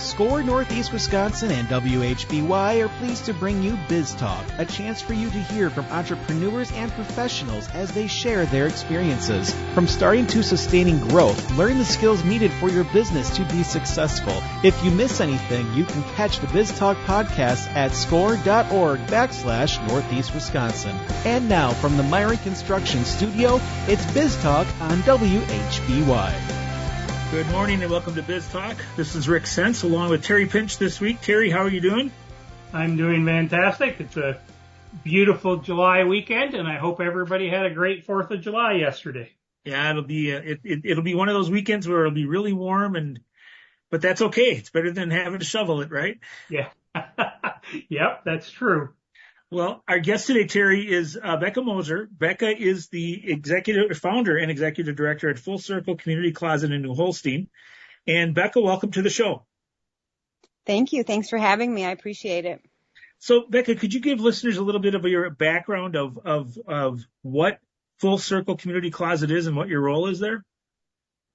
SCORE Northeast Wisconsin and WHBY are pleased to bring you Biztalk, a chance for you to hear from entrepreneurs and professionals as they share their experiences. From starting to sustaining growth, learn the skills needed for your business to be successful. If you miss anything, you can catch the Biztalk podcast at score.org/Northeast Wisconsin. And now from the Myron Construction Studio, it's Biztalk on WHBY. Good morning and welcome to Biz Talk. This is Rick Sense along with Terry Pinch this week. Terry, how are you doing? I'm doing fantastic. It's a beautiful July weekend, and I hope everybody had a great 4th of July yesterday. Yeah, it'll be one of those weekends where it'll be really warm, but that's okay. It's better than having to shovel it, right? Yeah. Yep, that's true. Well, our guest today, Terry, is Becca Mosier. Becca is the founder and executive director at Full Circle Community Closet in New Holstein. And Becca, welcome to the show. Thank you. Thanks for having me. I appreciate it. So, Becca, could you give listeners a little bit of your background of what Full Circle Community Closet is and what your role is there?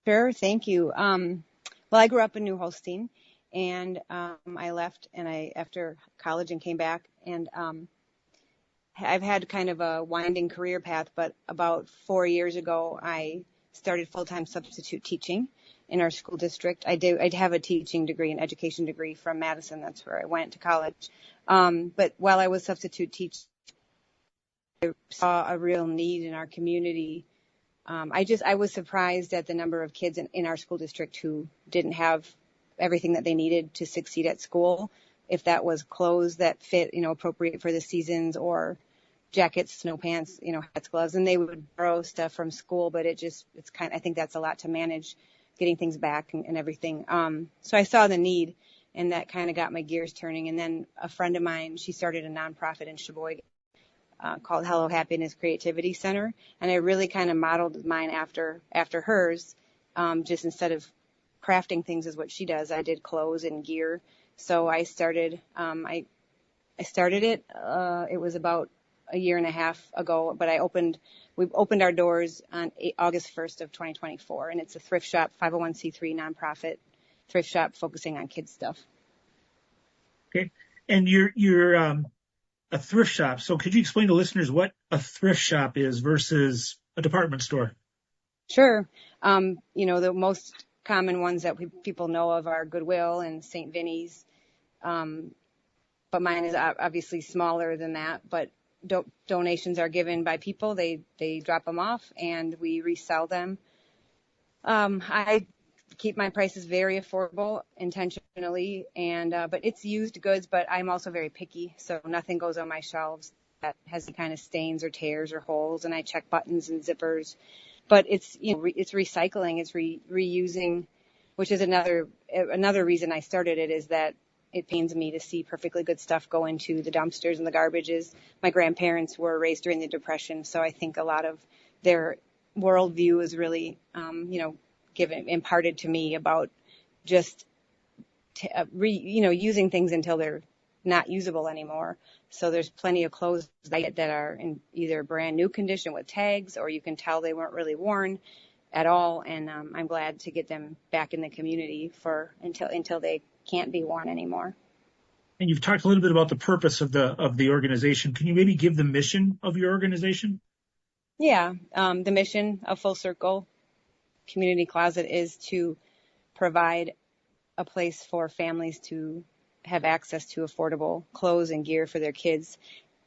Sure. Thank you. Well, I grew up in New Holstein, and I left after college and came back, and I've had kind of a winding career path, but about 4 years ago, I started full-time substitute teaching in our school district. I'd have a teaching degree, an education degree from Madison. That's where I went to college. But while I was substitute teaching, I saw a real need in our community. I was surprised at the number of kids in our school district who didn't have everything that they needed to succeed at school. If that was clothes that fit, appropriate for the seasons, or jackets, snow pants, hats, gloves, and they would borrow stuff from school, but I think that's a lot to manage, getting things back and everything. So I saw the need, and that kind of got my gears turning. And then a friend of mine, she started a nonprofit in Sheboygan called Hello Happiness Creativity Center, and I really kind of modeled mine after hers. Just instead of crafting things is what she does, I did clothes and gear. So I started, I started it, it was about a year and a half ago, but we opened our doors on August 1st of 2024, and it's a thrift shop, 501c3 nonprofit thrift shop focusing on kids stuff. Okay. And you're a thrift shop. So could you explain to listeners what a thrift shop is versus a department store? Sure. The most common ones that people know of are Goodwill and St. Vinny's. But mine is obviously smaller than that, but donations are given by people. They drop them off and we resell them. I keep my prices very affordable intentionally, but it's used goods, but I'm also very picky. So nothing goes on my shelves that has any kind of stains or tears or holes, and I check buttons and zippers. But it's recycling, it's reusing, which is another reason I started it, is that it pains me to see perfectly good stuff go into the dumpsters and the garbages. My grandparents were raised during the Depression, so I think a lot of their worldview is really, imparted to me about just, using things until they're not usable anymore. So there's plenty of clothes that are in either brand new condition with tags, or you can tell they weren't really worn at all. And I'm glad to get them back in the community until they can't be worn anymore. And you've talked a little bit about the purpose of the organization. Can you maybe give the mission of your organization? Yeah. The mission of Full Circle Community Closet is to provide a place for families to have access to affordable clothes and gear for their kids.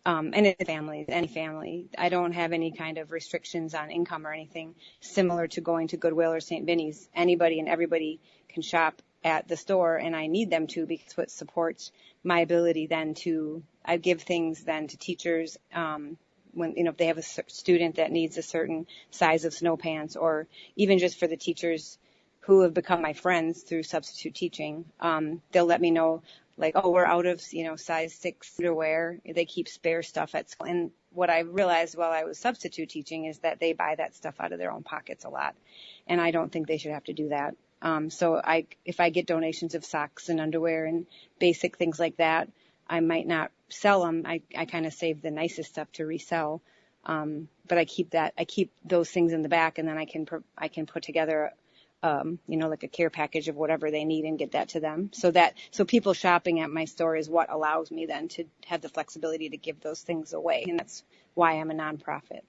And any family. I don't have any kind of restrictions on income or anything, similar to going to Goodwill or St. Vinny's. Anybody and everybody can shop at the store, and I need them to, because what supports my ability then I give things then to teachers when, if they have a student that needs a certain size of snow pants, or even just for the teachers who have become my friends through substitute teaching, they'll let me know, like, oh, we're out of, size 6 underwear. They keep spare stuff at school. And what I realized while I was substitute teaching is that they buy that stuff out of their own pockets a lot. And I don't think they should have to do that. So if I get donations of socks and underwear and basic things like that, I might not sell them. I kind of save the nicest stuff to resell. But I keep those things in the back, and then I can put together like a care package of whatever they need and get that to them. So people shopping at my store is what allows me then to have the flexibility to give those things away. And that's why I'm a nonprofit.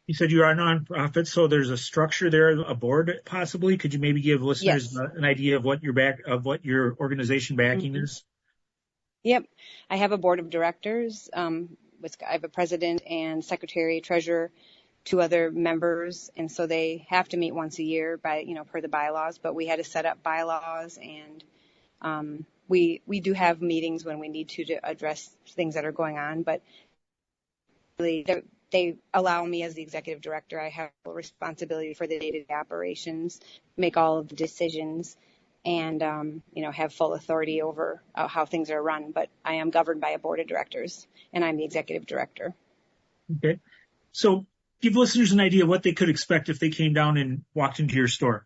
You said you are a nonprofit, so there's a structure there, a board possibly. Could you maybe give listeners Yes. an idea of what your organization backing is? Yep. I have a board of directors. I have a president and secretary, treasurer, 2 other members. And so they have to meet once a year per the bylaws, but we had to set up bylaws, and we do have meetings when we need to address things that are going on, but really they allow me as the executive director. I have a responsibility for the day-to-day operations, make all of the decisions, and have full authority over how things are run. But I am governed by a board of directors, and I'm the executive director. Okay. So give listeners an idea of what they could expect if they came down and walked into your store.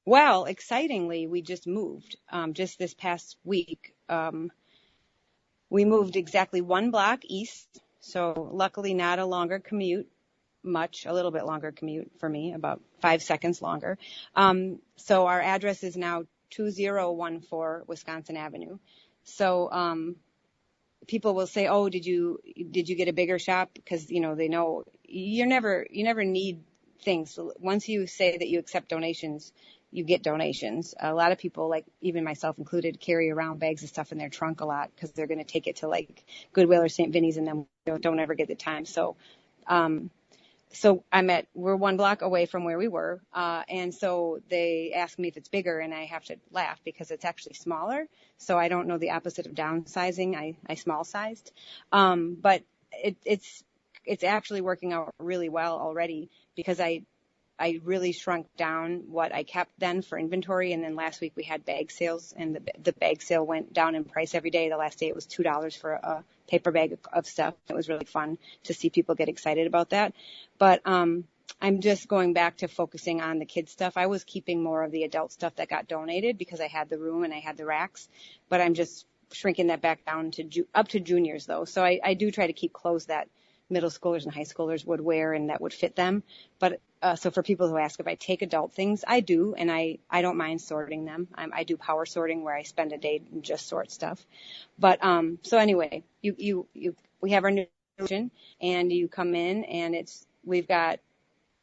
Well, excitingly, we just moved. Just this past week, we moved exactly 1 block east. So luckily not a longer commute, a little bit longer commute for me, about 5 seconds longer. So our address is now 2014 Wisconsin Avenue. So people will say, "Oh, did you get a bigger shop?" Because they know you never need things. So once you say that you accept donations, you get donations. A lot of people, like even myself included, carry around bags of stuff in their trunk a lot because they're going to take it to like Goodwill or St. Vinny's, and then don't ever get the time. So we're 1 block away from where we were. And so they ask me if it's bigger, and I have to laugh because it's actually smaller. So I don't know the opposite of downsizing. I small sized. But it's actually working out really well already because I really shrunk down what I kept then for inventory. And then last week we had bag sales, and the bag sale went down in price every day. The last day it was $2 for a paper bag of stuff. It was really fun to see people get excited about that. But I'm just going back to focusing on the kids stuff. I was keeping more of the adult stuff that got donated because I had the room and I had the racks, but I'm just shrinking that back down to up to juniors though. So I do try to keep clothes that middle schoolers and high schoolers would wear and that would fit them. But so for people who ask if I take adult things, I do, and I don't mind sorting them. I do power sorting where I spend a day and just sort stuff. But so anyway, we have our new kitchen, and you come in, and we've got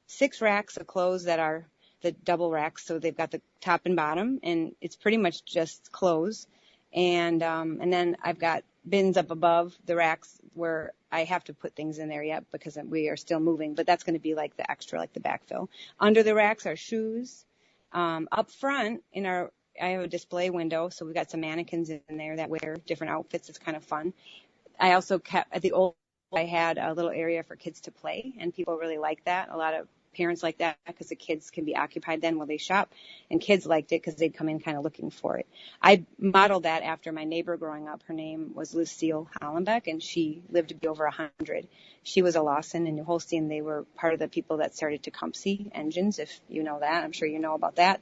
6 racks of clothes that are the double racks, so they've got the top and bottom, and it's pretty much just clothes. And then I've got bins up above the racks where I have to put things in there yet because we are still moving, but that's going to be like the extra, like the backfill. Under the racks are shoes. Up front I have a display window, so we've got some mannequins in there that wear different outfits. It's kind of fun. I also kept, at the old, I had a little area for kids to play, and people really like that. A lot of parents like that because the kids can be occupied then while they shop, and kids liked it because they'd come in kind of looking for it. I modeled that after my neighbor growing up. Her name was Lucille Hollenbeck, and she lived to be over 100. She was a Lawson in New Holstein. They were part of the people that started Tecumseh engines, if you know that. I'm sure you know about that.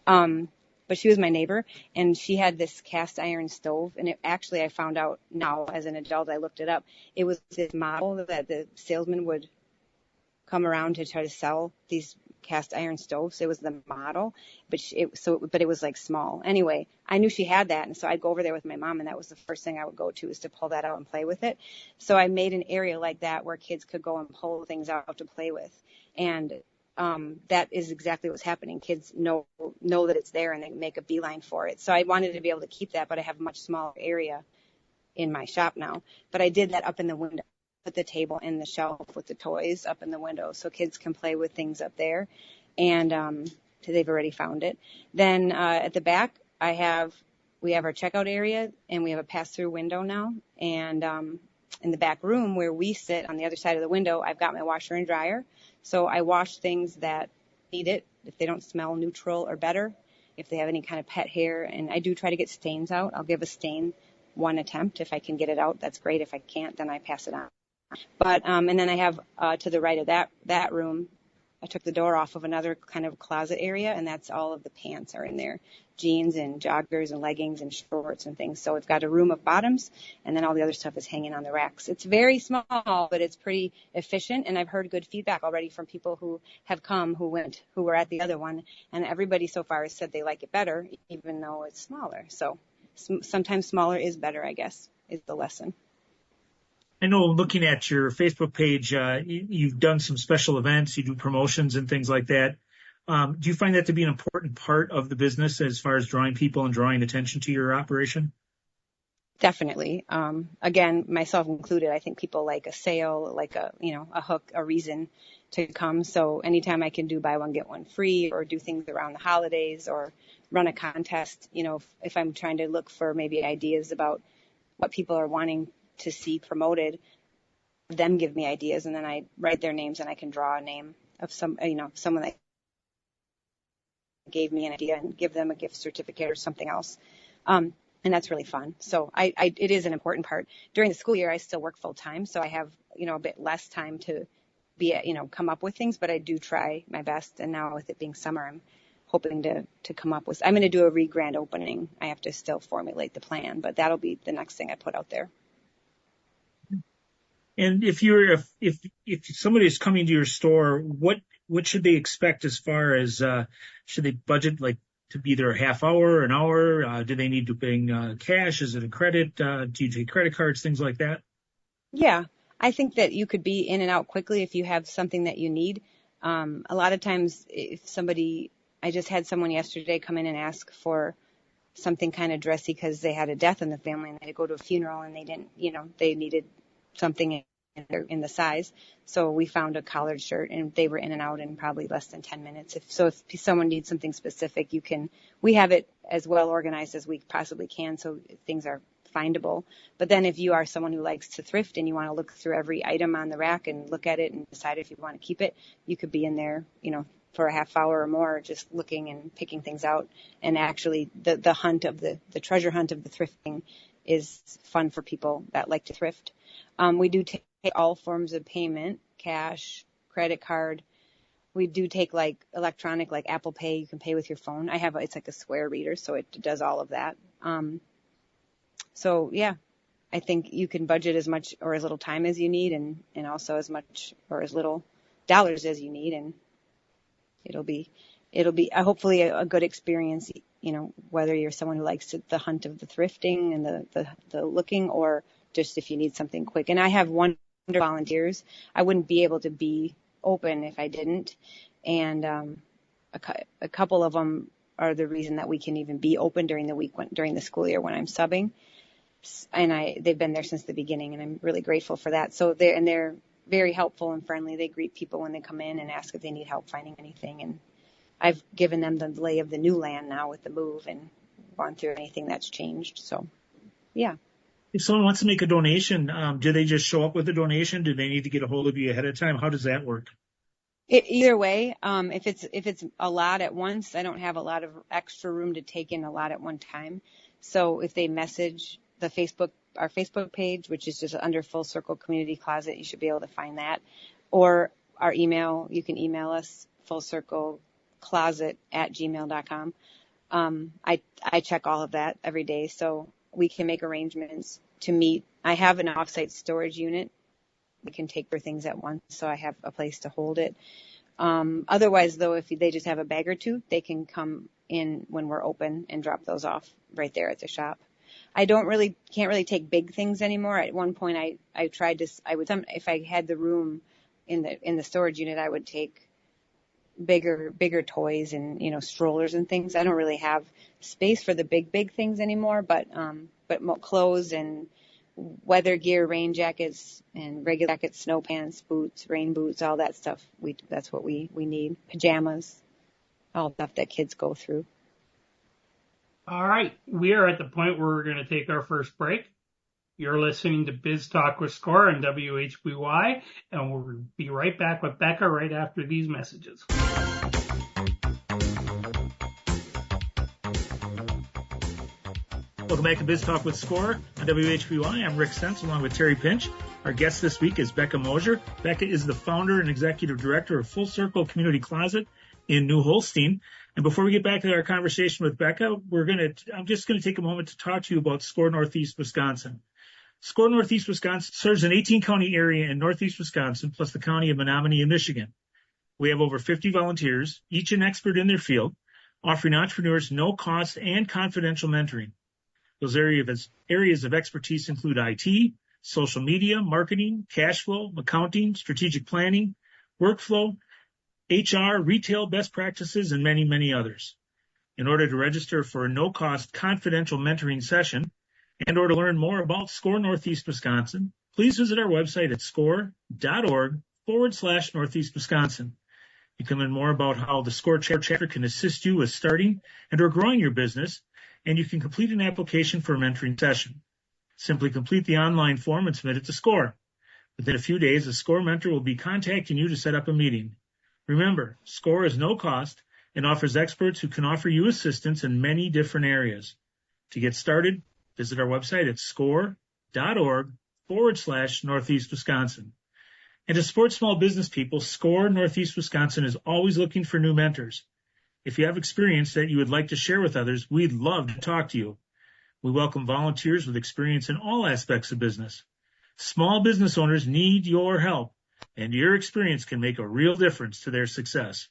But she was my neighbor, and she had this cast iron stove, and I found out now as an adult, I looked it up. It was this model that the salesman would come around to try to sell these cast iron stoves. It was the model, but it was like small. Anyway, I knew she had that, and so I'd go over there with my mom, and that was the first thing I would go to, is to pull that out and play with it. So I made an area like that where kids could go and pull things out to play with, and that is exactly what's happening. Kids know that it's there, and they make a beeline for it. So I wanted to be able to keep that, but I have a much smaller area in my shop now. But I did that up in the window. Put the table and the shelf with the toys up in the window so kids can play with things up there, and they've already found it. Then at the back, we have our checkout area, and we have a pass-through window now. And in the back room where we sit on the other side of the window, I've got my washer and dryer. So I wash things that need it if they don't smell neutral or better, if they have any kind of pet hair. And I do try to get stains out. I'll give a stain one attempt. If I can get it out, that's great. If I can't, then I pass it on. But and then I have to the right of that room, I took the door off of another kind of closet area, and that's all of the pants are in there, jeans and joggers and leggings and shorts and things. So it's got a room of bottoms, and then all the other stuff is hanging on the racks. It's very small, but it's pretty efficient, and I've heard good feedback already from people who have come, who were at the other one, and everybody so far has said they like it better, even though it's smaller. So sometimes smaller is better, I guess, is the lesson. I know looking at your Facebook page, you've done some special events, you do promotions and things like that. Do you find that to be an important part of the business as far as drawing people and drawing attention to your operation? Definitely. Again, myself included, I think people like a sale, like a hook, a reason to come. So anytime I can do buy one, get one free, or do things around the holidays, or run a contest, if I'm trying to look for maybe ideas about what people are wanting to see promoted, them give me ideas, and then I write their names, and I can draw a name of someone that gave me an idea and give them a gift certificate or something else. And that's really fun. So it is an important part. During the school year, I still work full time, so I have, a bit less time to be, come up with things, but I do try my best. And now with it being summer, I'm hoping to come up with, I'm going to do a grand opening. I have to still formulate the plan, but that'll be the next thing I put out there. And if somebody is coming to your store, what should they expect as far as should they budget like to be there a half hour, an hour? Do they need to bring cash? Is it a credit? Do you take credit cards, things like that? Yeah, I think that you could be in and out quickly if you have something that you need. A lot of times, I just had someone yesterday come in and ask for something kind of dressy because they had a death in the family and they had to go to a funeral, and they didn't, they needed something in the size. So we found a collared shirt, and they were in and out in probably less than 10 minutes. If someone needs something specific, we have it as well organized as we possibly can, so things are findable. But then if you are someone who likes to thrift and you want to look through every item on the rack and look at it and decide if you want to keep it, you could be in there, for a half hour or more, just looking and picking things out. And actually the hunt of the treasure hunt of the thrifting is fun for people that like to thrift. We do take all forms of payment, cash, credit card. We do take like electronic, like Apple Pay. You can pay with your phone. It's like a Square reader, so it does all of that. So yeah, I think you can budget as much or as little time as you need, and also as much or as little dollars as you need, and it'll be hopefully a good experience. Whether you're someone who likes the hunt of the thrifting and the looking, or just if you need something quick. And I have wonderful volunteers. I wouldn't be able to be open if I didn't. And a couple of them are the reason that we can even be open during the week, during the school year when I'm subbing. And they've been there since the beginning, and I'm really grateful for that. So they're very helpful and friendly. They greet people when they come in and ask if they need help finding anything. And I've given them the lay of the new land now with the move and gone through anything that's changed. So, yeah. If someone wants to make a donation, do they just show up with a donation? Do they need to get a hold of you ahead of time? How does that work? Either way, if it's a lot at once, I don't have a lot of extra room to take in a lot at one time. So if they message our Facebook page, which is just under Full Circle Community Closet, you should be able to find that. Or our email, you can email us, fullcirclecloset@gmail.com. I check all of that every day, so we can make arrangements to meet. I have an offsite storage unit. We can take their things at once, so I have a place to hold it. Otherwise, though, if they just have a bag or two, they can come in when we're open and drop those off right there at the shop. I can't really take big things anymore. At one point, I tried to. If I had the room in the storage unit, I would take bigger toys and strollers and things. I don't really have space for the big things anymore, but clothes and weather gear, rain jackets and regular jackets, snow pants, boots, rain boots, all that stuff. That's what we need. Pajamas, all stuff that kids go through. All right, we are at the point where we're going to take our first break. You're listening to Biztalk with Score on WHBY, and we'll be right back with Becca right after these messages. Welcome back to Biztalk with Score on WHBY. I'm Rick Sense along with Terry Pinch. Our guest this week is Becca Mosier. Becca is the founder and executive director of Full Circle Community Closet in New Holstein. And before we get back to our conversation with Becca, I'm just going to take a moment to talk to you about SCORE Northeast Wisconsin. SCORE Northeast Wisconsin serves an 18-county area in Northeast Wisconsin, plus the county of Menominee in Michigan. We have over 50 volunteers, each an expert in their field, offering entrepreneurs no-cost and confidential mentoring. Those areas of expertise include IT, social media, marketing, cash flow, accounting, strategic planning, workflow, HR, retail best practices, and many, many others. In order to register for a no-cost confidential mentoring session and or to learn more about SCORE Northeast Wisconsin, please visit our website at score.org/Northeast Wisconsin. You can learn more about how the SCORE chapter can assist you with starting and or growing your business, and you can complete an application for a mentoring session. Simply complete the online form and submit it to SCORE. Within a few days, a SCORE mentor will be contacting you to set up a meeting. Remember, SCORE is no cost and offers experts who can offer you assistance in many different areas. To get started, visit our website at score.org/Northeast Wisconsin. And to support small business people, SCORE Northeast Wisconsin is always looking for new mentors. If you have experience that you would like to share with others, we'd love to talk to you. We welcome volunteers with experience in all aspects of business. Small business owners need your help, and your experience can make a real difference to their success.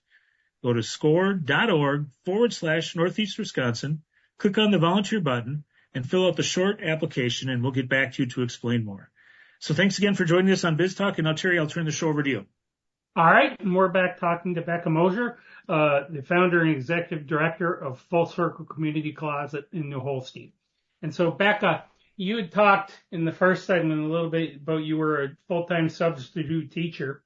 Go to score.org/Northeast Wisconsin, click on the volunteer button, and fill out the short application, and we'll get back to you to explain more. So thanks again for joining us on Biztalk, and now, Terry, I'll turn the show over to you. All right, and we're back talking to Becca Mosier, the founder and executive director of Full Circle Community Closet in New Holstein. And so, Becca, you had talked in the first segment a little bit about you were a full-time substitute teacher.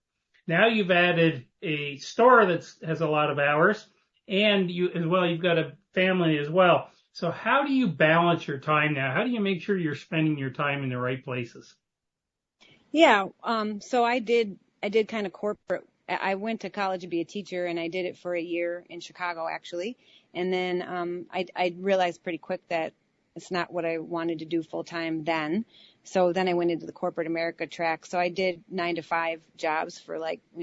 Now you've added a store that has a lot of hours, and you've got a family as well. So how do you balance your time now? How do you make sure you're spending your time in the right places? Yeah. So I did kind of corporate. I went to college to be a teacher, and I did it for a year in Chicago, actually. And then I realized pretty quick that it's not what I wanted to do full time then. So then I went into the corporate America track. So I did 9-to-5 jobs for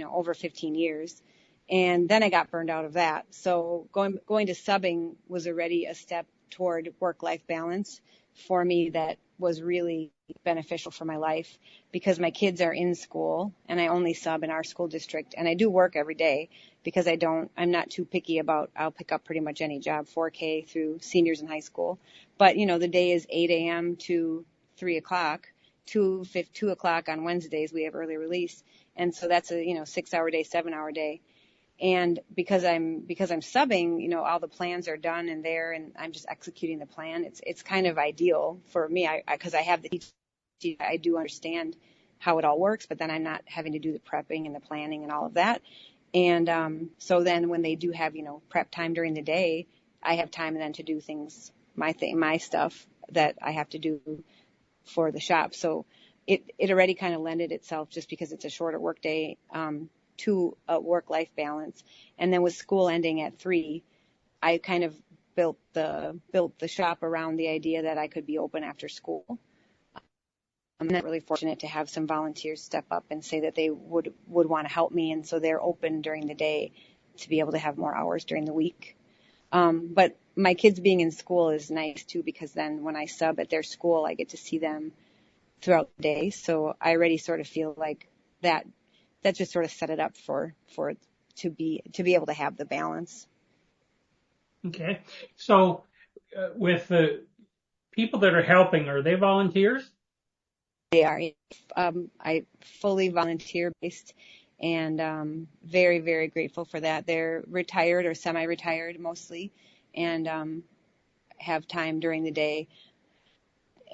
over 15 years. And then I got burned out of that. So going to subbing was already a step toward work-life balance for me that was really beneficial for my life, because my kids are in school and I only sub in our school district, and I do work every day because I'm not too picky about, I'll pick up pretty much any job, 4K through seniors in high school. But, the day is 8 a.m. to 3 o'clock, 2 o'clock on Wednesdays, we have early release. And so that's a, 6-hour day, 7-hour day. And because I'm subbing, all the plans are done and there, and I'm just executing the plan. It's kind of ideal for me, because I have the teaching. I do understand how it all works, but then I'm not having to do the prepping and the planning and all of that. And so then when they do have prep time during the day, I have time then to do things, my stuff that I have to do for the shop. So it already kind of lended itself, just because it's a shorter work day, to a work-life balance. And then with school ending at 3, I kind of built the shop around the idea that I could be open after school. I'm not really fortunate to have some volunteers step up and say that they would want to help me, and so they're open during the day to be able to have more hours during the week. But my kids being in school is nice too, because then when I sub at their school, I get to see them throughout the day. So I already sort of feel like that just sort of set it up to be able to have the balance. Okay. So with the people that are helping, are they volunteers? They are. I fully volunteer based, and very, very grateful for that. They're retired or semi-retired mostly, and have time during the day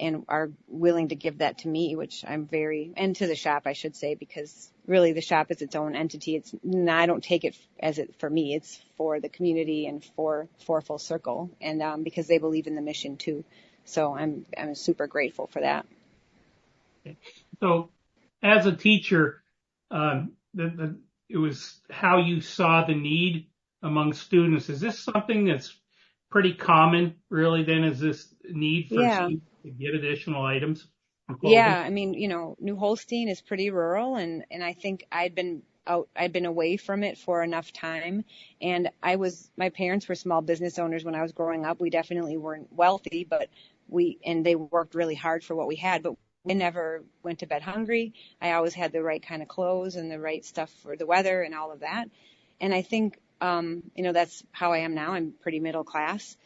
and are willing to give that to me, which I'm and to the shop, I should say, because really the shop is its own entity. I don't take it as it for me. It's for the community and for Full Circle, and because they believe in the mission too. So I'm super grateful for that. So as a teacher, it was how you saw the need among students. Is this something that's pretty common, really, then? Is this need for students to get additional items? Yeah, I mean, New Holstein is pretty rural, and I think I'd been away from it for enough time. And my parents were small business owners when I was growing up. We definitely weren't wealthy, but they worked really hard for what we had, but we never went to bed hungry. I always had the right kind of clothes and the right stuff for the weather and all of that. And I think, that's how I am now. I'm pretty middle class.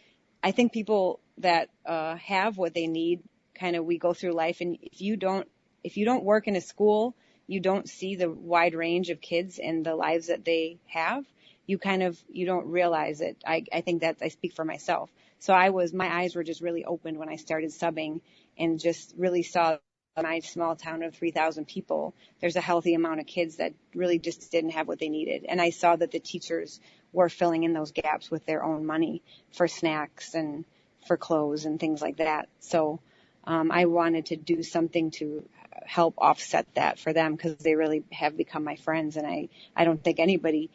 I think people that have what they need, kind of, we go through life, and if you don't work in a school, you don't see the wide range of kids and the lives that they have. You don't realize it. I think that I speak for myself. So my eyes were just really opened when I started subbing and just really saw my small town of 3,000 people. There's a healthy amount of kids that really just didn't have what they needed. And I saw that the teachers were filling in those gaps with their own money for snacks and for clothes and things like that. So I wanted to do something to help offset that for them, because they really have become my friends. And I don't think anybody,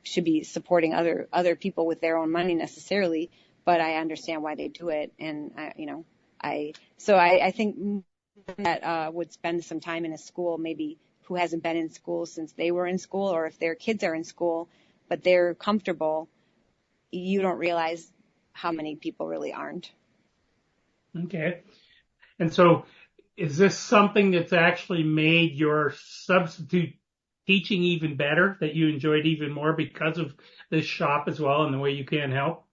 should be supporting other people with their own money necessarily, but I understand why they do it. And I think that would spend some time in a school, maybe who hasn't been in school since they were in school, or if their kids are in school, but they're comfortable, you don't realize how many people really aren't. Okay. And so is this something that's actually made your substitute teaching even better, that you enjoyed even more because of this shop as well and the way you can help?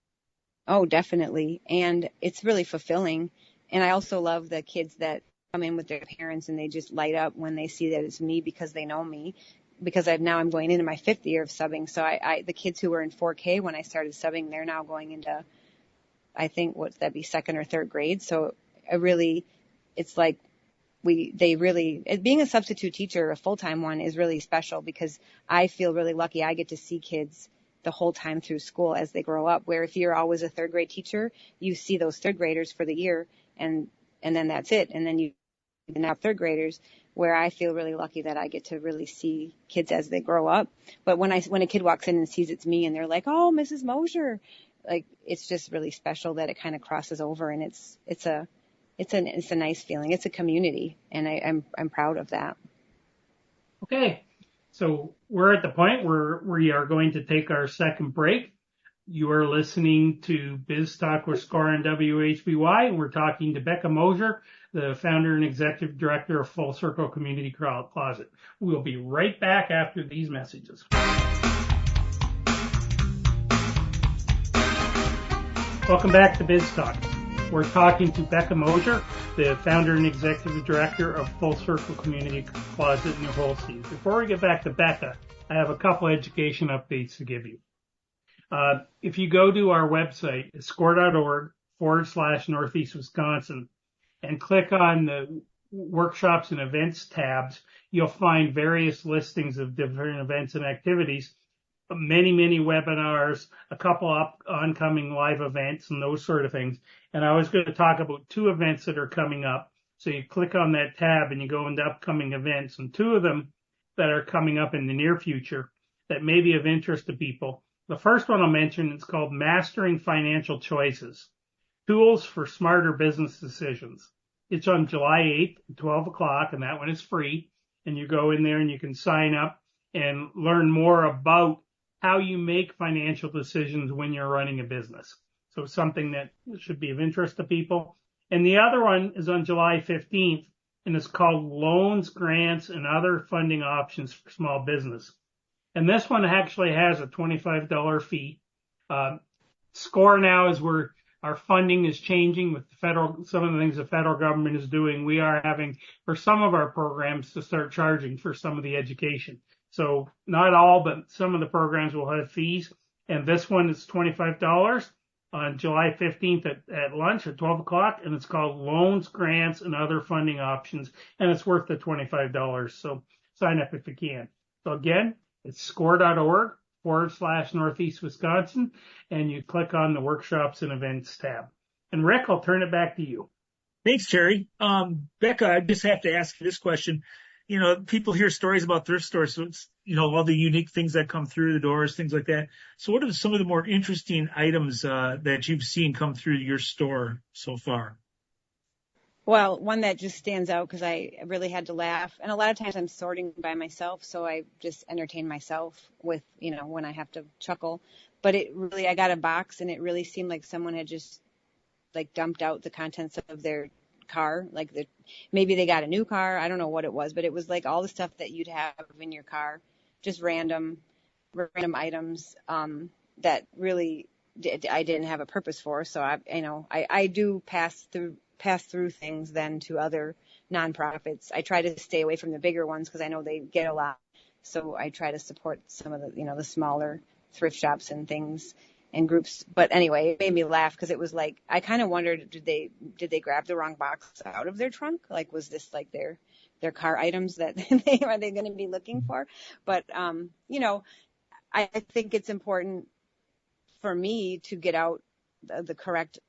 Oh, definitely. And it's really fulfilling. And I also love the kids that come in with their parents and they just light up when they see that it's me, because they know me, because I'm going into my 5th year of subbing. So the kids who were in 4K when I started subbing, they're now going into, I think, that'd be 2nd or 3rd grade. So it's like being a substitute teacher, a full-time one, is really special, because I feel really lucky. I get to see kids the whole time through school as they grow up, where if you're always a 3rd grade teacher, you see those 3rd graders for the year, and then that's it. And then now 3rd graders, where I feel really lucky that I get to really see kids as they grow up. But when a kid walks in and sees it's me and they're like, "Oh, Mrs. Mosier," like, it's just really special that it kind of crosses over, and it's a nice feeling. It's a community, and I'm proud of that. Okay. So we're at the point where we are going to take our second break. You are listening to Biztalk with Score on WHBY, and we're talking to Becca Mosier, the founder and executive director of Full Circle Community Closet. We'll be right back after these messages. Welcome back to Biztalk. We're talking to Becca Mosier, the founder and executive director of Full Circle Community Closet in New Holstein. Before we get back to Becca, I have a couple education updates to give you. If you go to our website, score.org/Northeast Wisconsin, and click on the workshops and events tabs, you'll find various listings of different events and activities, many webinars, a couple oncoming live events, and those sort of things. And I was going to talk about 2 events that are coming up. So you click on that tab and you go into upcoming events, and 2 of them that are coming up in the near future that may be of interest to people. The first one I'll mention, it's called Mastering Financial Choices, Tools for Smarter Business Decisions. It's on July 8th at 12 o'clock, and that one is free. And you go in there and you can sign up and learn more about how you make financial decisions when you're running a business. So something that should be of interest to people. And the other one is on July 15th, and it's called Loans, Grants, and Other Funding Options for Small Business. And this one actually has a $25 fee. Score now is where our funding is changing with some of the things the federal government is doing. We are having, for some of our programs, to start charging for some of the education. So not all, but some of the programs will have fees. And this one is $25 on July 15th at lunch at 12 o'clock. And it's called Loans, Grants, and Other Funding Options. And it's worth the $25. So sign up if you can. So again, it's score.org/Northeast Wisconsin. And you click on the workshops and events tab. And Rick, I'll turn it back to you. Thanks, Terry. Becca, I just have to ask you this question. People hear stories about thrift stores, so it's, all the unique things that come through the doors, things like that. So what are some of the more interesting items that you've seen come through your store so far? Well, one that just stands out because I really had to laugh. And a lot of times I'm sorting by myself, so I just entertain myself with, when I have to chuckle. But I got a box and it really seemed like someone had just like dumped out the contents of their car. Like maybe they got a new car. I don't know what it was, but it was like all the stuff that you'd have in your car, just random items, that really I didn't have a purpose for. So I do pass through things then to other nonprofits. I try to stay away from the bigger ones because I know they get a lot. So I try to support some of the, the smaller thrift shops and things and groups. But anyway, it made me laugh because it was like, I kind of wondered, did they grab the wrong box out of their trunk? Like, was this like their car items that are they going to be looking for? But, I think it's important for me to get out the correct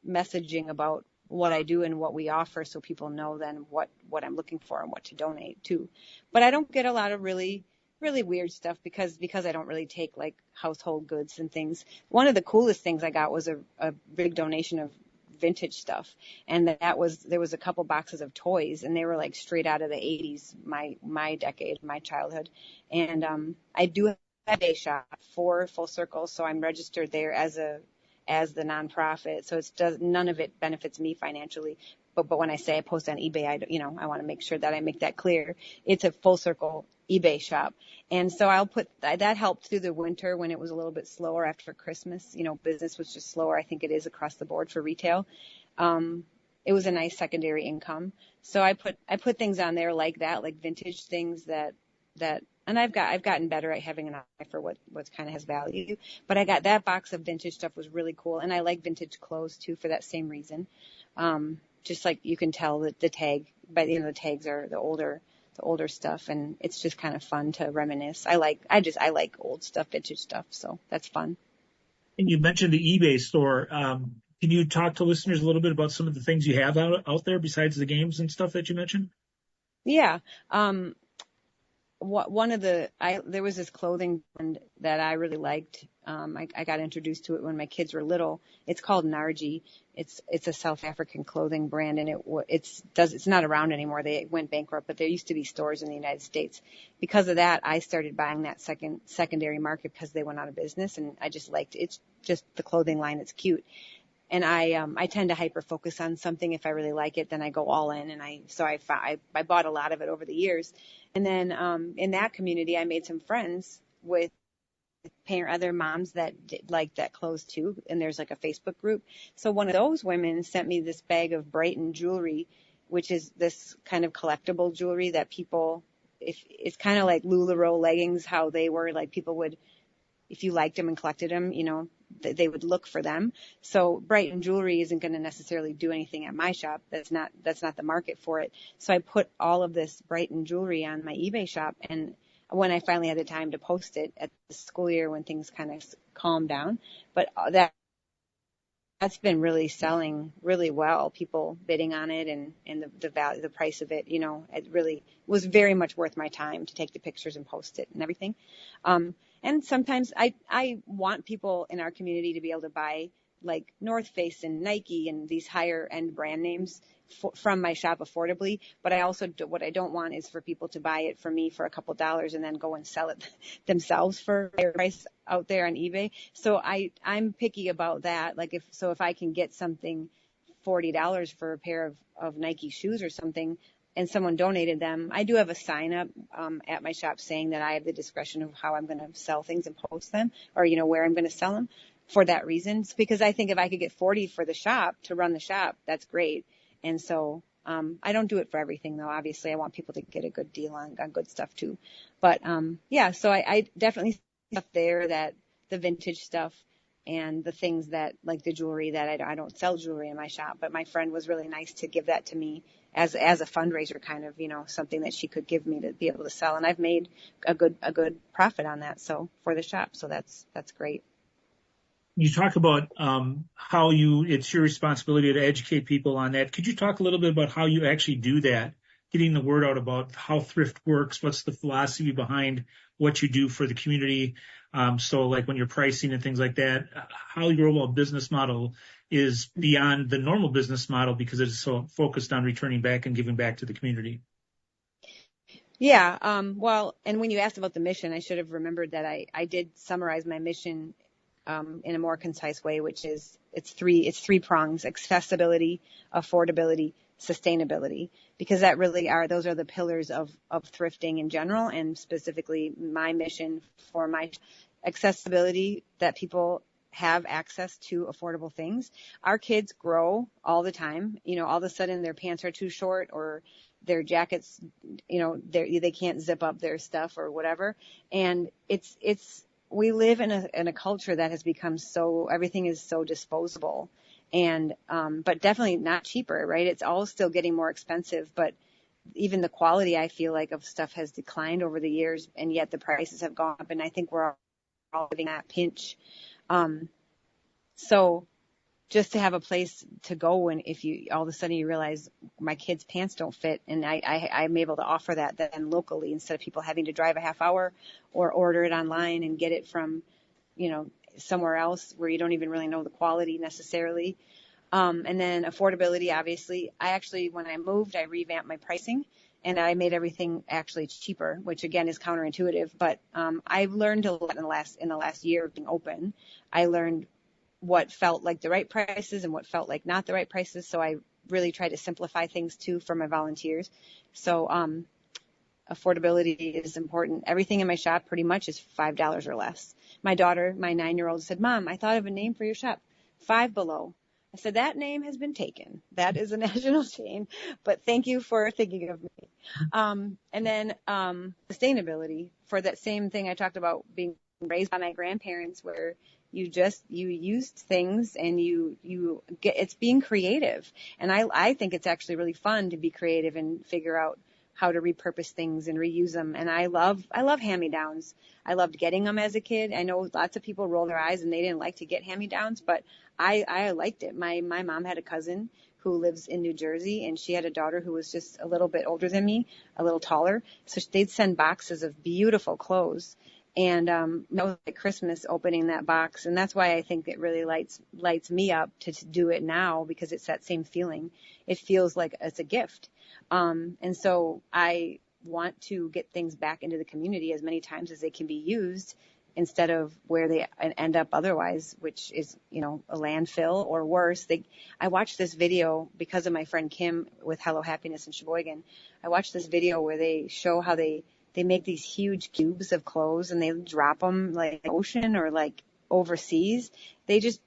messaging about what I do and what we offer, so people know then what I'm looking for and what to donate to. But I don't get a lot of really weird stuff because I don't really take like household goods and things. One of the coolest things I got was a big donation of vintage stuff, and there was a couple boxes of toys, and they were like straight out of the 80s, my decade, my childhood. And I do have a day shop for Full Circle, so I'm registered there as the nonprofit, so none of it benefits me financially. But when I say I post on eBay, I want to make sure that I make that clear. It's a Full Circle eBay shop, and so I'll put that helped through the winter when it was a little bit slower after Christmas. Business was just slower. I think it is across the board for retail. It was a nice secondary income, so I put things on there like that, like vintage things that. And I've gotten better at having an eye for what kind of has value. But I got that box of vintage stuff was really cool. And I like vintage clothes too for that same reason. Just like you can tell that the tag, but the tags are the older stuff, and it's just kind of fun to reminisce. I like old stuff, vintage stuff. So that's fun. And you mentioned the eBay store. Can you talk to listeners a little bit about some of the things you have out there besides the games and stuff that you mentioned? Yeah. There was this clothing brand that I really liked. I got introduced to it when my kids were little. It's called Nargi. It's a South African clothing brand, and it's not around anymore. They went bankrupt, but there used to be stores in the United States. Because of that, I started buying that secondary market because they went out of business, and I just liked it. It's just the clothing line. It's cute. And I tend to hyper focus on something. If I really like it, then I go all in. And I bought a lot of it over the years. And then in that community, I made some friends with other moms that like that clothes too. And there's like a Facebook group. So one of those women sent me this bag of Brighton jewelry, which is this kind of collectible jewelry that people, it's kind of like LuLaRoe leggings, how they were like people would, if you liked them and collected them, they would look for them. So Brighton jewelry isn't going to necessarily do anything at my shop. That's not the market for it. So I put all of this Brighton jewelry on my eBay shop. And when I finally had the time to post it at the school year when things kind of calmed down, but that's been really selling really well. People bidding on it and the value, the price of it, it really was very much worth my time to take the pictures and post it and everything. And sometimes I want people in our community to be able to buy like North Face and Nike and these higher end brand names from my shop affordably. But what I don't want is for people to buy it from me for a couple $dollars and then go and sell it themselves for a higher price out there on eBay. So I'm picky about that. Like if I can get something $40 for a pair of Nike shoes or something, and someone donated them, I do have a sign up at my shop saying that I have the discretion of how I'm going to sell things and post them, or where I'm going to sell them for that reason. It's because I think if I could get 40 for the shop to run the shop, that's great. And so I don't do it for everything though. Obviously, I want people to get a good deal on good stuff too. But so I definitely see stuff there, that the vintage stuff and the things that like the jewelry that I don't sell jewelry in my shop, but my friend was really nice to give that to me as a fundraiser, kind of, something that she could give me to be able to sell. And I've made a good profit on that. So for the shop. So that's great. You talk about how it's your responsibility to educate people on that. Could you talk a little bit about how you actually do that, getting the word out about how thrift works? What's the philosophy behind what you do for the community? So like when you're pricing and things like that, how your overall business model is beyond the normal business model because it's so focused on returning back and giving back to the community. Yeah. Well, and when you asked about the mission, I should have remembered that I did summarize my mission in a more concise way, which is it's three prongs: accessibility, affordability, sustainability, because those are the pillars of thrifting in general, and specifically my mission for my accessibility, that people have access to affordable things. Our kids grow all the time. All of a sudden their pants are too short, or their jackets, they can't zip up their stuff or whatever. And we live in a culture that has become everything is so disposable, and but definitely not cheaper, right? It's all still getting more expensive, but even the quality, I feel like, of stuff has declined over the years, and yet the prices have gone up, and I think we're all living that pinch. So just to have a place to go, and if you all of a sudden you realize my kids' pants don't fit, and I'm able to offer that then locally, instead of people having to drive a half hour or order it online and get it from, somewhere else where you don't even really know the quality necessarily. And then affordability, obviously. When I moved, I revamped my pricing, and I made everything actually cheaper, which again is counterintuitive. But I've learned a lot in the last year of being open. I learned what felt like the right prices and what felt like not the right prices. So I really try to simplify things too for my volunteers. So affordability is important. Everything in my shop pretty much is $5 or less. My daughter, my 9-year-old, said, "Mom, I thought of a name for your shop, Five Below." I said, "That name has been taken. That is a national chain, but thank you for thinking of me." And then sustainability, for that same thing I talked about, being raised by my grandparents, where you used things and it's being creative. And I think it's actually really fun to be creative and figure out how to repurpose things and reuse them. And I love hand-me-downs. I loved getting them as a kid. I know lots of people roll their eyes and they didn't like to get hand-me-downs, but I liked it. My mom had a cousin who lives in New Jersey, and she had a daughter who was just a little bit older than me, a little taller. So they'd send boxes of beautiful clothes. And that was like Christmas, opening that box. And that's why I think it really lights me up to do it now, because it's that same feeling. It feels like it's a gift. And so I want to get things back into the community as many times as they can be used, instead of where they end up otherwise, which is, a landfill or worse. I watched this video because of my friend Kim with Hello Happiness in Sheboygan. I watched this video where they show how they make these huge cubes of clothes and they drop them like ocean or like overseas. They just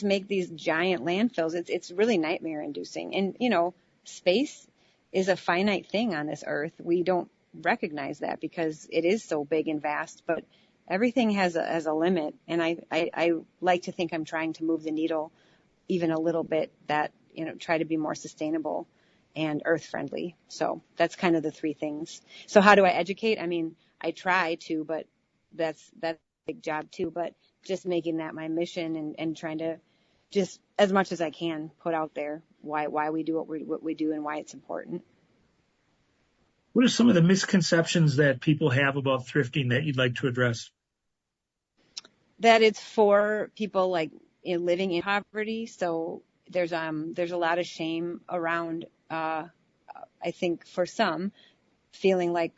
make these giant landfills. It's really nightmare inducing. And, space is a finite thing on this earth. We don't recognize that because it is so big and vast, but everything has a limit. And I like to think I'm trying to move the needle even a little bit, that, try to be more sustainable and earth friendly. So that's kind of the three things. So how do I educate? I mean, I try to, but that's a big job too, but just making that my mission and trying to just as much as I can put out there why we do what we do and why it's important. What are some of the misconceptions that people have about thrifting that you'd like to address? That it's for people like living in poverty. So there's a lot of shame around, I think for some, feeling like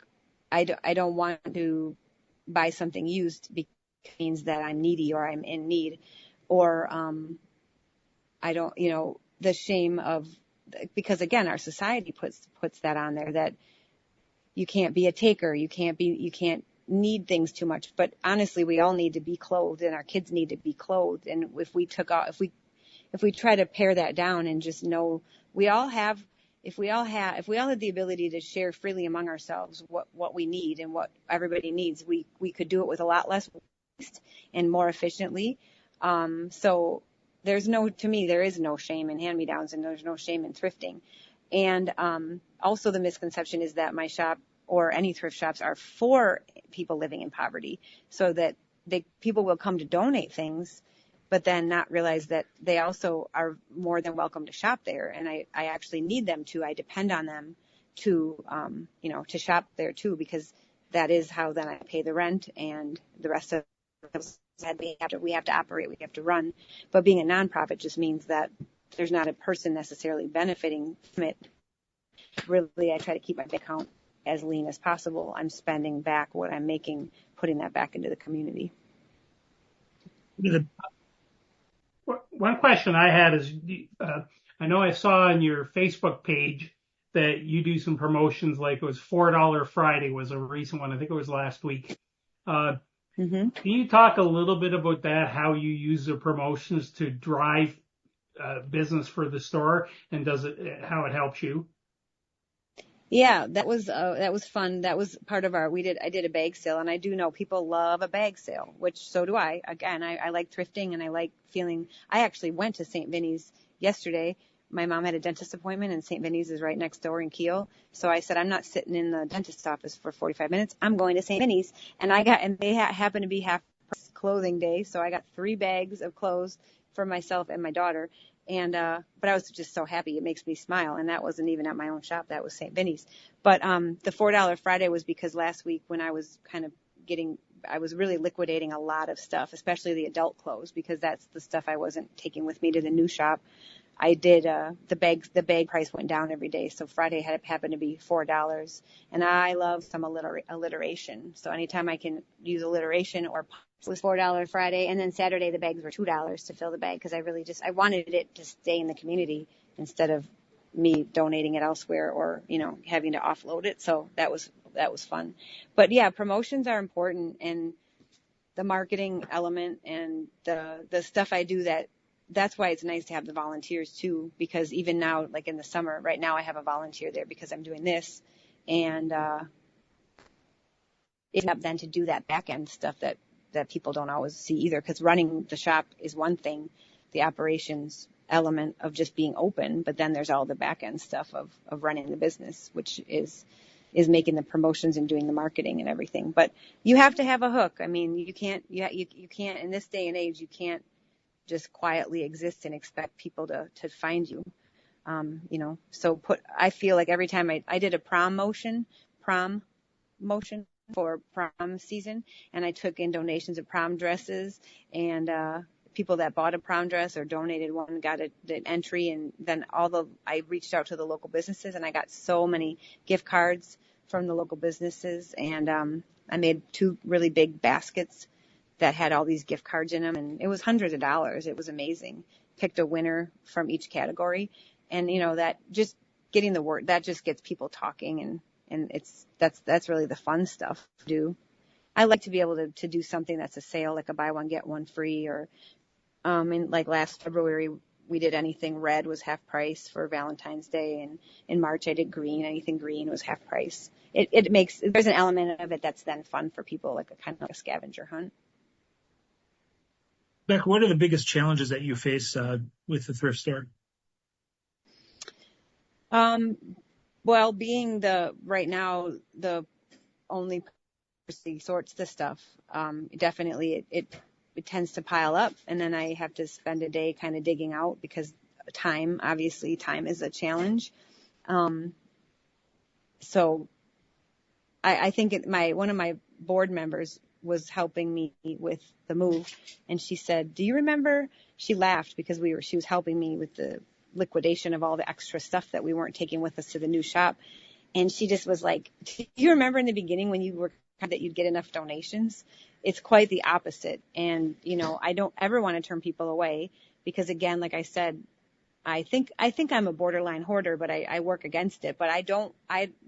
I don't want to buy something used because it means that I'm needy or I'm in need, or I don't, the shame of, because again, our society puts that on there, that you can't be a taker, you can't need things too much. But honestly, we all need to be clothed, and our kids need to be clothed. And if we try to pare that down and just know if we all had the ability to share freely among ourselves what we need and what everybody needs, we could do it with a lot less waste and more efficiently. So there is no shame in hand-me-downs, and there's no shame in thrifting. And also the misconception is that my shop or any thrift shops are for people living in poverty, so that people will come to donate things, but then not realize that they also are more than welcome to shop there. And I actually need them to. I depend on them to shop there too, because that is how then I pay the rent and the rest of we have to operate, we have to run. But being a nonprofit just means that there's not a person necessarily benefiting from it. Really, I try to keep my bank account as lean as possible. I'm spending back what I'm making, putting that back into the community. One question I had is, I know I saw on your Facebook page that you do some promotions, like it was $4 Friday was a recent one. I think it was last week. Can you talk a little bit about that, how you use the promotions to drive business for the store, and how it helps you? Yeah, that was fun. That was part of I did a bag sale, and I do know people love a bag sale, which so do I. Again, I like thrifting, and I like I actually went to St. Vinny's yesterday. My mom had a dentist appointment, and St. Vinny's is right next door in Kiel. So I said, I'm not sitting in the dentist's office for 45 minutes. I'm going to St. Vinny's. And they happened to be half clothing day. So I got 3 bags of clothes for myself and my daughter. And, but I was just so happy. It makes me smile. And that wasn't even at my own shop. That was St. Vinny's. But, the $4 Friday was because last week when I was I was really liquidating a lot of stuff, especially the adult clothes, because that's the stuff I wasn't taking with me to the new shop. I did, the bag price went down every day. So Friday happened to be $4. And I love some alliteration. So anytime I can use alliteration or it was $4 Friday. And then Saturday, the bags were $2 to fill the bag. Cause I wanted it to stay in the community instead of me donating it elsewhere or, having to offload it. So that was fun. But yeah, promotions are important, and the marketing element and the stuff I do that's why it's nice to have the volunteers too, because even now, like in the summer, right now I have a volunteer there because I'm doing this, and it's up then to do that back end stuff that people don't always see either, because running the shop is one thing, the operations element of just being open, but then there's all the back end stuff of running the business, which is making the promotions and doing the marketing and everything. But you have to have a hook. I mean, you can't in this day and age, you can't just quietly exist and expect people to find you. I feel like every time I did a prom motion for prom season, and I took in donations of prom dresses, and people that bought a prom dress or donated one got an entry, and then I reached out to the local businesses, and I got so many gift cards from the local businesses, and I made 2 really big baskets that had all these gift cards in them, and it was hundreds of dollars. It was amazing. Picked a winner from each category, and that just getting the word, that just gets people talking, and that's really the fun stuff to do. I like to be able to do something that's a sale, like a buy one get one free, or in like last February we did anything red was half price for Valentine's Day, and in March I did green. Anything green was half price. There's an element of it that's then fun for people, like a kind of like a scavenger hunt. Becca, what are the biggest challenges that you face with the thrift store? Well, being right now the only person who sorts the stuff, definitely it tends to pile up, and then I have to spend a day kind of digging out, because time is a challenge. So I think one of my board members was helping me with the move, and she said, "Do you remember?" She laughed because she was helping me with the liquidation of all the extra stuff that we weren't taking with us to the new shop, and she just was like, "Do you remember in the beginning when you were that you'd get enough donations? It's quite the opposite." And I don't ever want to turn people away, because again, like I said, I think I'm a borderline hoarder, but I work against it. But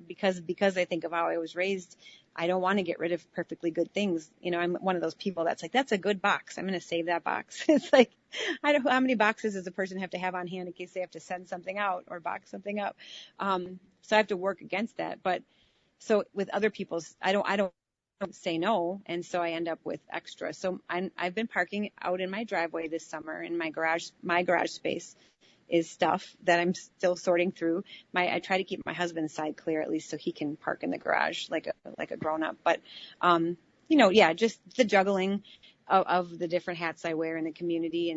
because I think of how I was raised, I don't want to get rid of perfectly good things. I'm one of those people that's like, that's a good box, I'm going to save that box. It's like, I don't know how many boxes does a person have to have on hand in case they have to send something out or box something up. So I have to work against that. But so with other people's, I don't say no, and so I end up with extra. So I've been parking out in my driveway this summer in my garage. My garage space is stuff that I'm still sorting through. I try to keep my husband's side clear, at least, so he can park in the garage like a grown up. But just the juggling of the different hats I wear in the community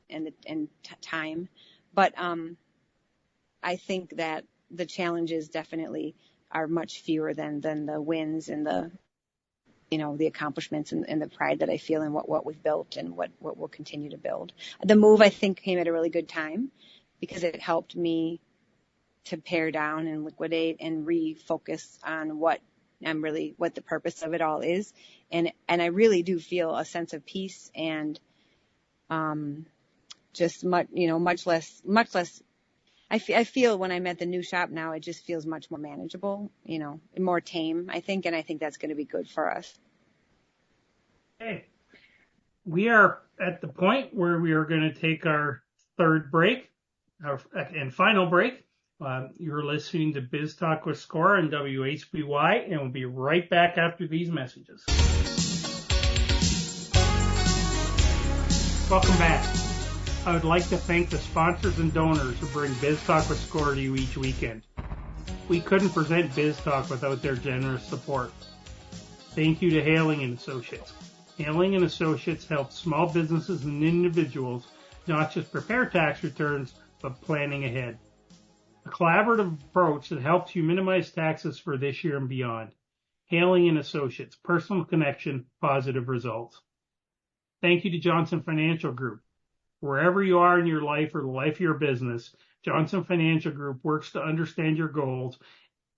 and time. But I think that the challenges definitely are much fewer than the wins and the the accomplishments and the pride that I feel in what we've built and what we'll continue to build. The move, I think, came at a really good time because it helped me to pare down and liquidate and refocus on what the purpose of it all is. And I really do feel a sense of peace and, just much less, I feel when I'm at the new shop now, it just feels much more manageable, more tame, I think. And I think that's going to be good for us. Okay. We are at the point where we are going to take our third break and final break. You're listening to Biz Talk with Score on WHBY, and we'll be right back after these messages. Welcome back. I would like to thank the sponsors and donors who bring Biz Talk with Score to you each weekend. We couldn't present Biz Talk without their generous support. Thank you to Hailing & Associates. Hailing & Associates helps small businesses and individuals not just prepare tax returns, but planning ahead. A collaborative approach that helps you minimize taxes for this year and beyond. Hailing & Associates, personal connection, positive results. Thank you to Johnson Financial Group. Wherever you are in your life or the life of your business, Johnson Financial Group works to understand your goals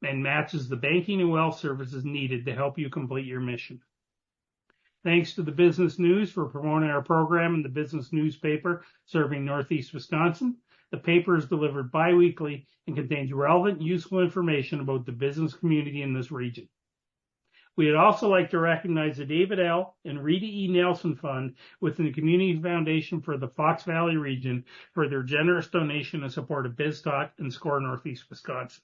and matches the banking and wealth services needed to help you complete your mission. Thanks to the Business News for promoting our program in the business newspaper serving Northeast Wisconsin. The paper is delivered bi-weekly and contains relevant, useful information about the business community in this region. We would also like to recognize the David L. and Rita E. Nelson Fund within the Community Foundation for the Fox Valley region for their generous donation in support of Biz Talk and Score Northeast Wisconsin.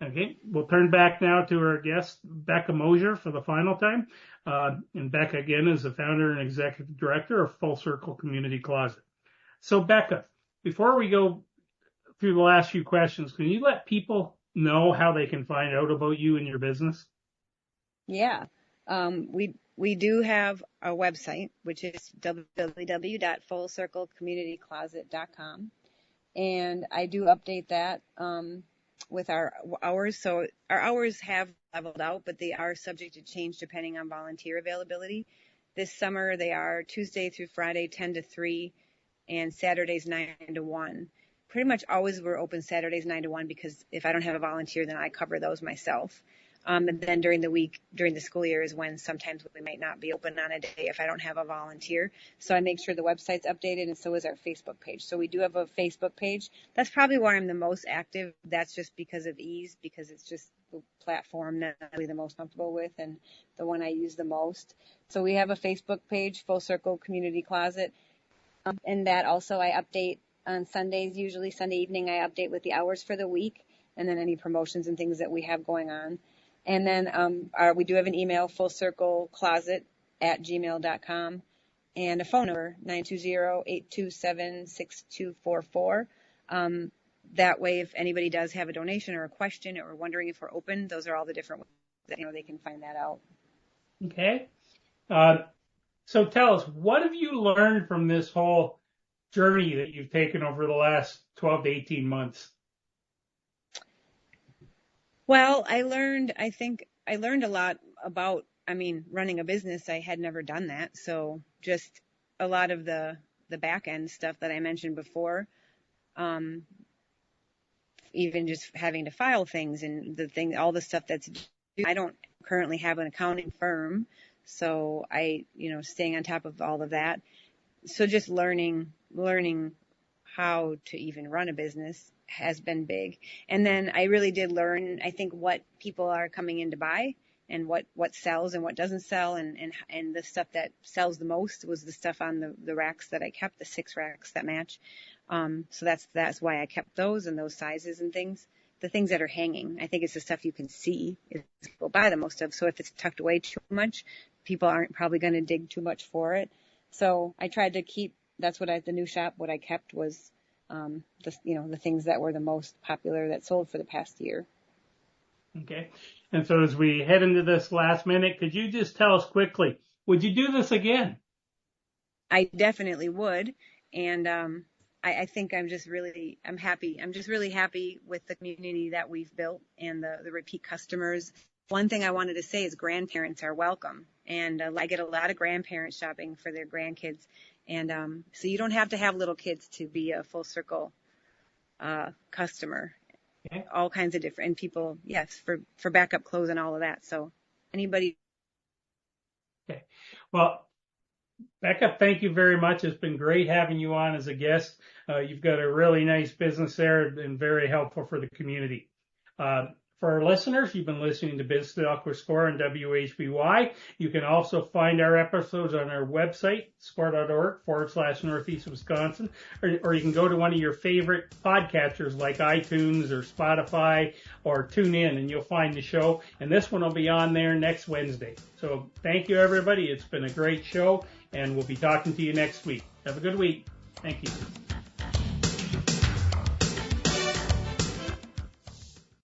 Okay, we'll turn back now to our guest, Becca Mosier, for the final time. And Becca, again, is the founder and executive director of Full Circle Community Closet. So, Becca, before we go through the last few questions, can you let people know how they can find out about you and your business? Yeah. We do have a website, which is www.fullcirclecommunitycloset.com. And I do update that, with our hours. So our hours have leveled out, but they are subject to change depending on volunteer availability. This summer, they are Tuesday through Friday, 10 to 3, and Saturdays, 9 to 1. Pretty much always we're open Saturdays, 9 to 1, because if I don't have a volunteer, then I cover those myself. And then during the week, during the school year is when sometimes we might not be open on a day if I don't have a volunteer. So I make sure the website's updated, and so is our Facebook page. So we do have a Facebook page. That's probably where I'm the most active. That's just because of ease, because it's just the platform that I'm really the most comfortable with and the one I use the most. So we have a Facebook page, Full Circle Community Closet. And that also I update on Sundays, usually Sunday evening, I update with the hours for the week and then any promotions and things that we have going on. And then we do have an email, fullcirclecloset@gmail.com, and a phone number, 920-827-6244. That way, if anybody does have a donation or a question or wondering if we're open, those are all the different ways that they can find that out. Okay. So tell us, what have you learned from this whole journey that you've taken over the last 12 to 18 months? Well, I learned a lot about, running a business. I had never done that. So just a lot of the back end stuff that I mentioned before, even just having to file things and all the stuff I don't currently have an accounting firm. So staying on top of all of that. So just learning how to even run a business has been big. And then I really did learn, I think, what people are coming in to buy and what sells and what doesn't sell. And the stuff that sells the most was the stuff on the racks that I kept, the 6 racks that match. So that's why I kept those and those sizes and things. The things that are hanging, I think it's the stuff you can see is people buy the most of. So if it's tucked away too much, people aren't probably going to dig too much for it. So I tried to keep, that's what the new shop, what I kept was the things that were the most popular that sold for the past year. Okay. And so as we head into this last minute, could you just tell us quickly, would you do this again? I definitely would. And I think I'm happy. I'm just really happy with the community that we've built and the repeat customers one thing I wanted to say is grandparents are welcome. And I get a lot of grandparents shopping for their grandkids. And so you don't have to have little kids to be a full circle customer. Okay. All kinds of different people, yes, for backup clothes and all of that. So anybody. Okay. Well, Becca, thank you very much. It's been great having you on as a guest. You've got a really nice business there and very helpful for the community. For our listeners, you've been listening to Biztalk with Score on WHBY. You can also find our episodes on our website, score.org/Northeast Wisconsin, or you can go to one of your favorite podcatchers like iTunes or Spotify or TuneIn, and you'll find the show. And this one will be on there next Wednesday. So thank you, everybody. It's been a great show, and we'll be talking to you next week. Have a good week. Thank you.